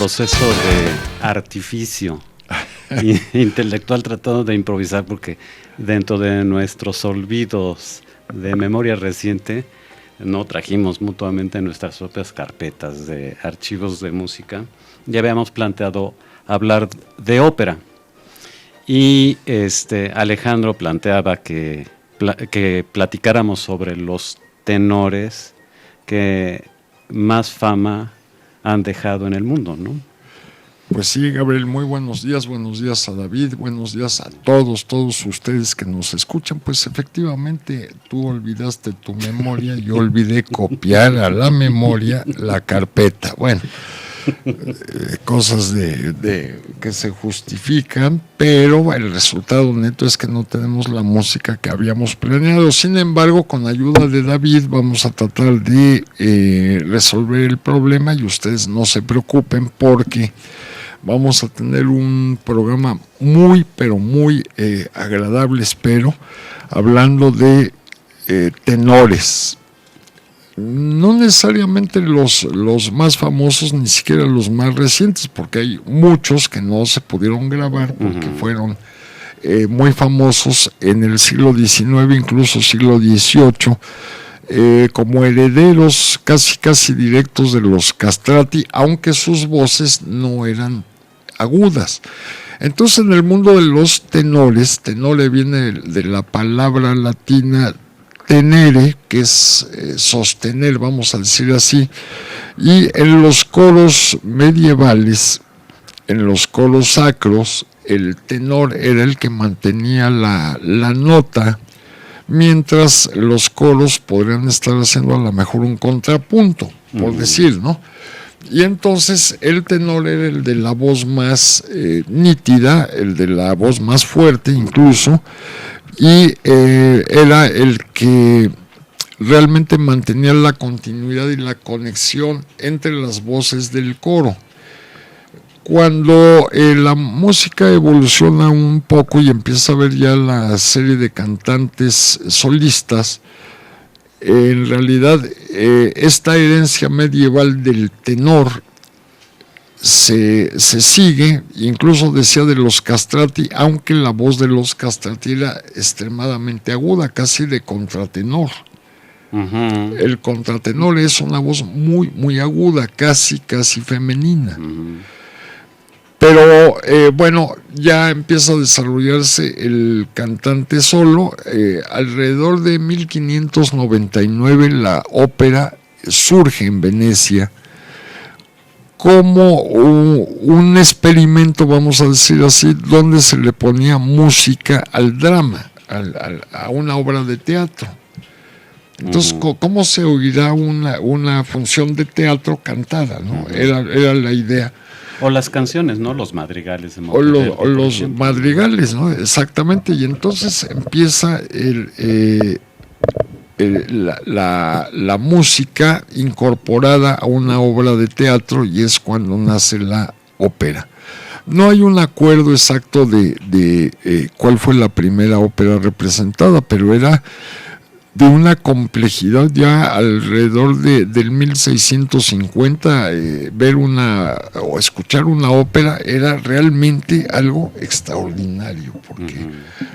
proceso de artificio intelectual tratando de improvisar, porque dentro de nuestros olvidos de memoria reciente no trajimos mutuamente nuestras propias carpetas de archivos de música. Ya habíamos planteado hablar de ópera y Alejandro planteaba que platicáramos sobre los tenores que más fama han dejado en el mundo, ¿no? Pues sí, Gabriel, muy buenos días a David, buenos días a todos ustedes que nos escuchan. Pues efectivamente, tú olvidaste tu memoria, yo olvidé copiar a la memoria la carpeta. Bueno, cosas de que se justifican, pero el resultado neto es que no tenemos la música que habíamos planeado. Sin embargo, con ayuda de David vamos a tratar de resolver el problema, y ustedes no se preocupen porque vamos a tener un programa muy, pero muy agradable, espero, hablando de tenores. No necesariamente los más famosos, ni siquiera los más recientes, porque hay muchos que no se pudieron grabar porque fueron muy famosos en el siglo XIX, incluso siglo XVIII, como herederos casi directos de los castrati, aunque sus voces no eran agudas. Entonces, en el mundo de los tenores, tenore viene de la palabra latina tenere, que es sostener, vamos a decir así, y en los coros medievales, en los coros sacros, el tenor era el que mantenía la nota, mientras los coros podrían estar haciendo a lo mejor un contrapunto, por decir, ¿no? Y entonces el tenor era el de la voz más nítida, el de la voz más fuerte incluso, y era el que realmente mantenía la continuidad y la conexión entre las voces del coro. Cuando la música evoluciona un poco y empieza a ver ya la serie de cantantes solistas, en realidad esta herencia medieval del tenor se sigue, incluso decía de los castrati, aunque la voz de los castrati era extremadamente aguda, casi de contratenor. El contratenor es una voz muy, muy aguda, casi femenina. Pero bueno, ya empieza a desarrollarse el cantante solo. Alrededor de 1599 la ópera surge en Venecia como un experimento, vamos a decir así, donde se le ponía música al drama, a una obra de teatro. Entonces, ¿cómo se oirá una función de teatro cantada, ¿no? Era la idea. O las canciones, ¿no? Los madrigales. O los madrigales, ¿no? Exactamente. Y entonces empieza la música incorporada a una obra de teatro, y es cuando nace la ópera. No hay un acuerdo exacto de cuál fue la primera ópera representada, pero era de una complejidad ya alrededor del 1650. Ver o escuchar una ópera era realmente algo extraordinario, porque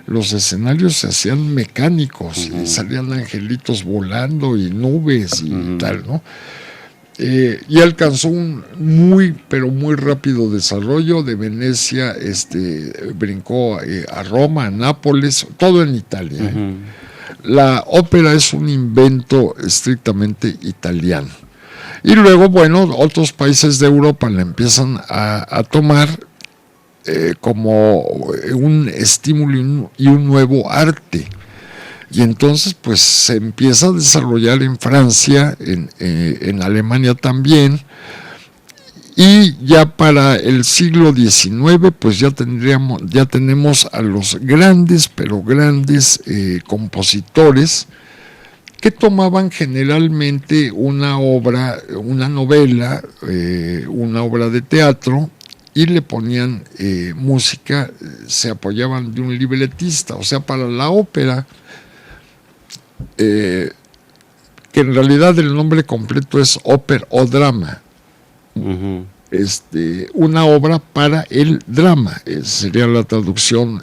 los escenarios se hacían mecánicos, y salían angelitos volando y nubes y tal, ¿no? Y alcanzó un muy, pero muy rápido desarrollo. De Venecia brincó a Roma, a Nápoles, todo en Italia. La ópera es un invento estrictamente italiano. Y luego, bueno, otros países de Europa la empiezan a tomar como un estímulo y un nuevo arte. Y entonces, pues, se empieza a desarrollar en Francia, en Alemania también. Y ya para el siglo XIX, pues ya tenemos a los grandes, pero grandes compositores que tomaban generalmente una obra, una novela, una obra de teatro, y le ponían música, se apoyaban de un libretista. O sea, para la ópera, que en realidad el nombre completo es ópera o drama. una obra para el drama, sería la traducción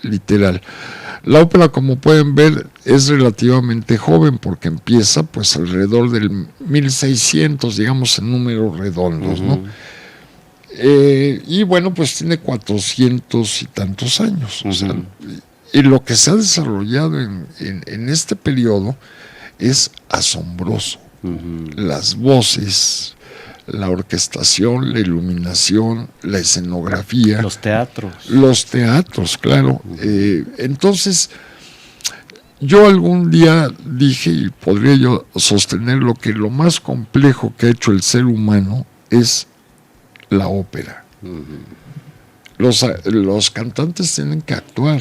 literal. La ópera, como pueden ver, es relativamente joven porque empieza pues alrededor del 1600, digamos en números redondos, ¿no? Y bueno, pues tiene 400 y tantos años. O sea, y lo que se ha desarrollado en este periodo es asombroso. Las voces, la orquestación, la iluminación, la escenografía. Los teatros. Los teatros, claro. Entonces, yo algún día dije, y podría yo sostenerlo, que lo más complejo que ha hecho el ser humano es la ópera. Los cantantes tienen que actuar,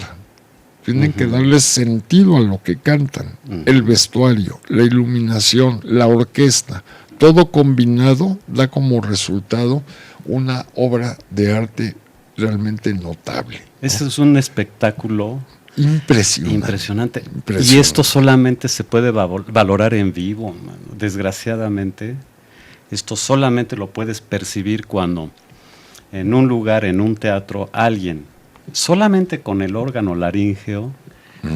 tienen que darle sentido a lo que cantan, el vestuario, la iluminación, la orquesta, todo combinado da como resultado una obra de arte realmente notable, ¿no? Ese es un espectáculo impresionante. Y esto solamente se puede valorar en vivo, mano. Desgraciadamente, esto solamente lo puedes percibir cuando en un lugar, en un teatro, alguien, solamente con el órgano laríngeo,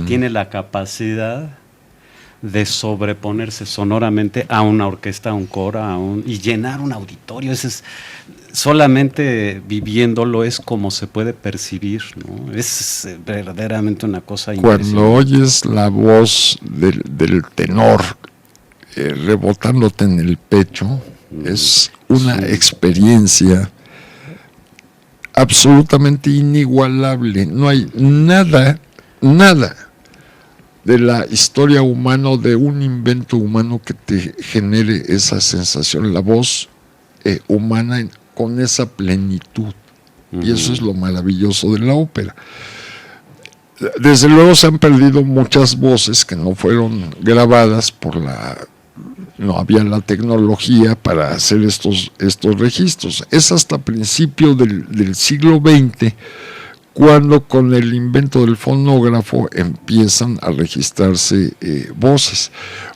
tiene la capacidad de sobreponerse sonoramente a una orquesta, a un coro, y llenar un auditorio. Solamente viviéndolo es como se puede percibir, ¿no? Es verdaderamente una cosa impresionante. Cuando oyes la voz del tenor rebotándote en el pecho, es una experiencia absolutamente inigualable. No hay nada de la historia humana o de un invento humano que te genere esa sensación, la voz humana con esa plenitud. Y eso es lo maravilloso de la ópera. Desde luego se han perdido muchas voces que no fueron grabadas no había la tecnología para hacer estos registros. Es hasta principio del siglo XX cuando con el invento del fonógrafo empiezan a registrarse voces.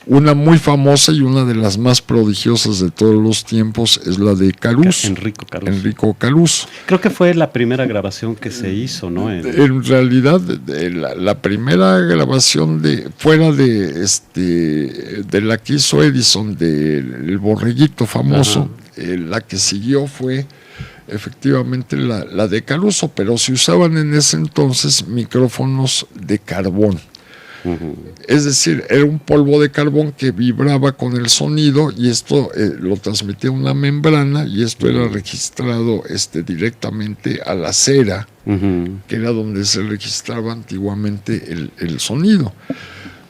Una muy famosa y una de las más prodigiosas de todos los tiempos es la de Caruso. Enrico Caruso. Creo que fue la primera grabación que se hizo, ¿no? En realidad, la primera grabación fuera de la que hizo Edison, del borreguito famoso, la que siguió fue efectivamente la de Caruso, pero se usaban en ese entonces micrófonos de carbón. Es decir, era un polvo de carbón que vibraba con el sonido y esto lo transmitía una membrana y esto era registrado directamente a la cera, que era donde se registraba antiguamente el sonido.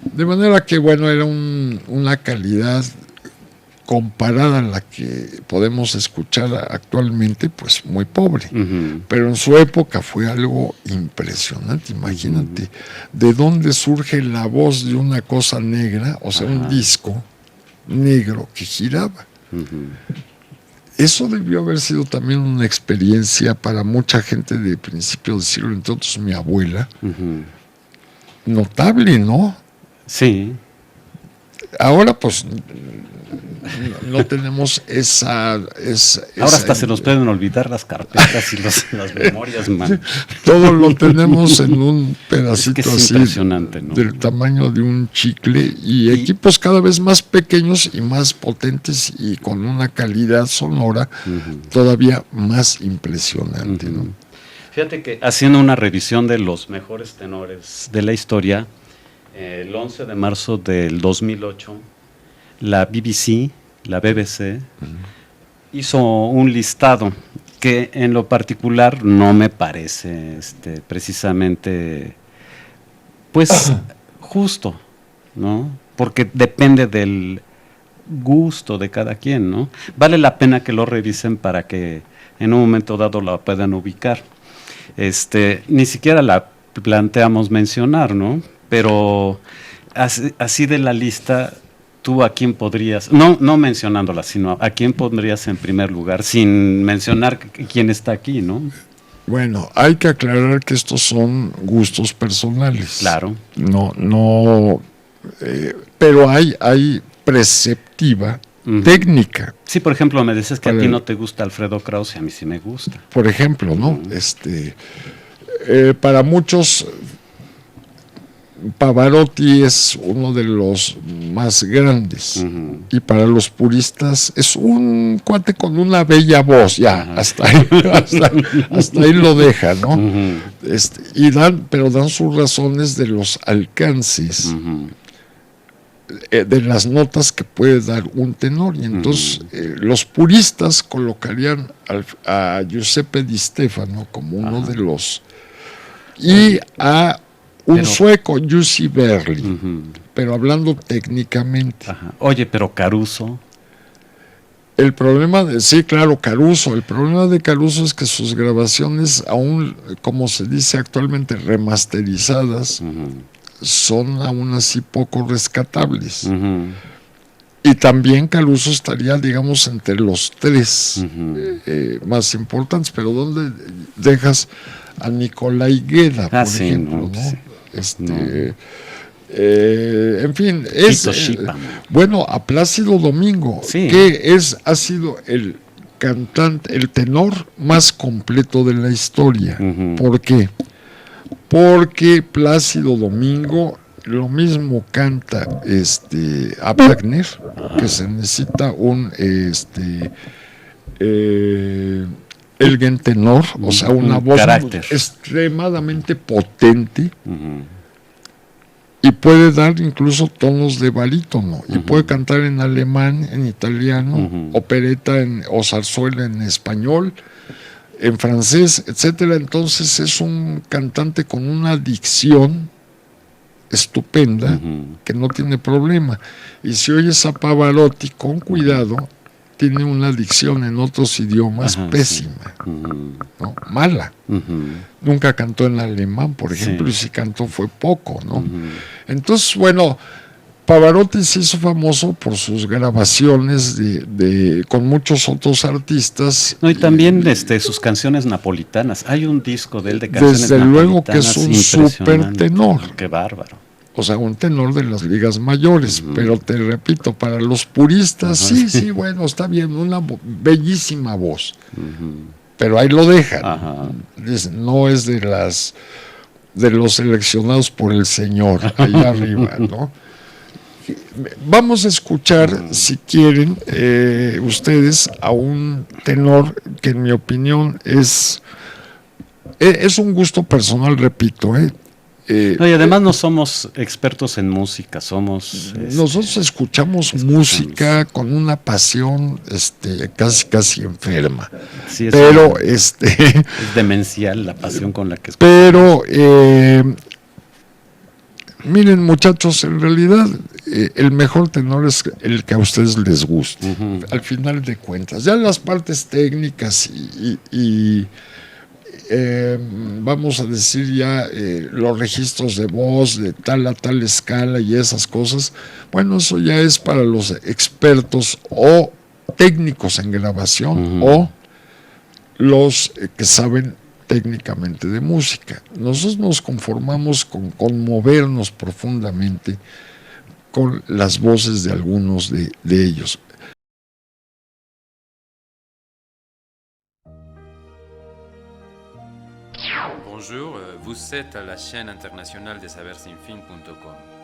De manera que, bueno, era una calidad comparada a la que podemos escuchar actualmente, pues muy pobre. Pero en su época fue algo impresionante. Imagínate de dónde surge la voz de una cosa negra, o sea, un disco negro que giraba. Eso debió haber sido también una experiencia para mucha gente de principios del siglo, entre otros mi abuela. Notable, ¿no? Sí. Ahora pues no tenemos esa ahora hasta se nos pueden olvidar las carpetas y las memorias, man. Todo lo tenemos en un pedacito es así, impresionante, ¿no? Del tamaño de un chicle y equipos cada vez más pequeños y más potentes y con una calidad sonora todavía más impresionante, ¿no? Fíjate que haciendo una revisión de los mejores tenores de la historia, el 11 de marzo del 2008, la BBC hizo un listado que en lo particular no me parece precisamente pues justo, ¿no? Porque depende del gusto de cada quien, ¿no? Vale la pena que lo revisen para que en un momento dado la puedan ubicar. Ni siquiera la planteamos mencionar, ¿no? Pero así de la lista, ¿tú a quién podrías, no mencionándola, sino a quién pondrías en primer lugar, sin mencionar quién está aquí, ¿no? Bueno, hay que aclarar que estos son gustos personales. Claro. No, pero hay preceptiva técnica. Sí, por ejemplo, me dices que Para a ti no te gusta Alfredo Kraus y a mí sí me gusta. Por ejemplo, ¿no? Para muchos, Pavarotti es uno de los más grandes. Y para los puristas es un cuate con una bella voz, ya, hasta ahí lo deja, ¿no? Pero dan sus razones de los alcances, de las notas que puede dar un tenor. Y entonces los puristas colocarían a Giuseppe Di Stefano como uno de los... Y a un sueco, Jussi Björling, pero hablando técnicamente. Oye, pero Caruso. El problema sí, claro, Caruso. El problema de Caruso es que sus grabaciones, aún, como se dice actualmente, remasterizadas, son aún así poco rescatables. Y también Caruso estaría, digamos, entre los tres más importantes. Pero ¿dónde dejas a Nicolai Gueda, por ejemplo? En fin, bueno, a Plácido Domingo, que ha sido el cantante, el tenor más completo de la historia. ¿Por qué? Porque Plácido Domingo lo mismo canta a Wagner, que se necesita un Elgin tenor, o sea, una voz extremadamente potente, y puede dar incluso tonos de barítono, y puede cantar en alemán, en italiano, opereta o zarzuela en español, en francés, etcétera. Entonces es un cantante con una dicción estupenda, que no tiene problema. Y si oyes a Pavarotti con cuidado, tiene una dicción en otros idiomas pésima, ¿no? Mala. Nunca cantó en alemán, por ejemplo, y si cantó fue poco, ¿no? Entonces, bueno, Pavarotti se hizo famoso por sus grabaciones con muchos otros artistas. No, y también sus canciones napolitanas. Hay un disco de él de canciones desde napolitanas. Luego que es un súper tenor. Qué bárbaro. O sea, un tenor de las ligas mayores, pero te repito, para los puristas, sí, bueno, está bien, una bellísima voz, pero ahí lo dejan. Dicen, no es de los seleccionados por el Señor, allá arriba, ¿no? Vamos a escuchar, si quieren, ustedes, a un tenor que en mi opinión es un gusto personal, repito, no, y además no somos expertos en música, nosotros escuchamos música con una pasión casi enferma. Sí, pero es demencial la pasión con la que escuchamos. Pero miren, muchachos, en realidad el mejor tenor es el que a ustedes les guste, al final de cuentas. Ya las partes técnicas y vamos a decir ya los registros de voz de tal a tal escala y esas cosas, bueno, eso ya es para los expertos o técnicos en grabación o los que saben técnicamente de música. Nosotros nos conformamos con conmovernos profundamente con las voces de algunos de ellos. Bonjour, vous êtes à la chaîne internationale de sabersinfin.com.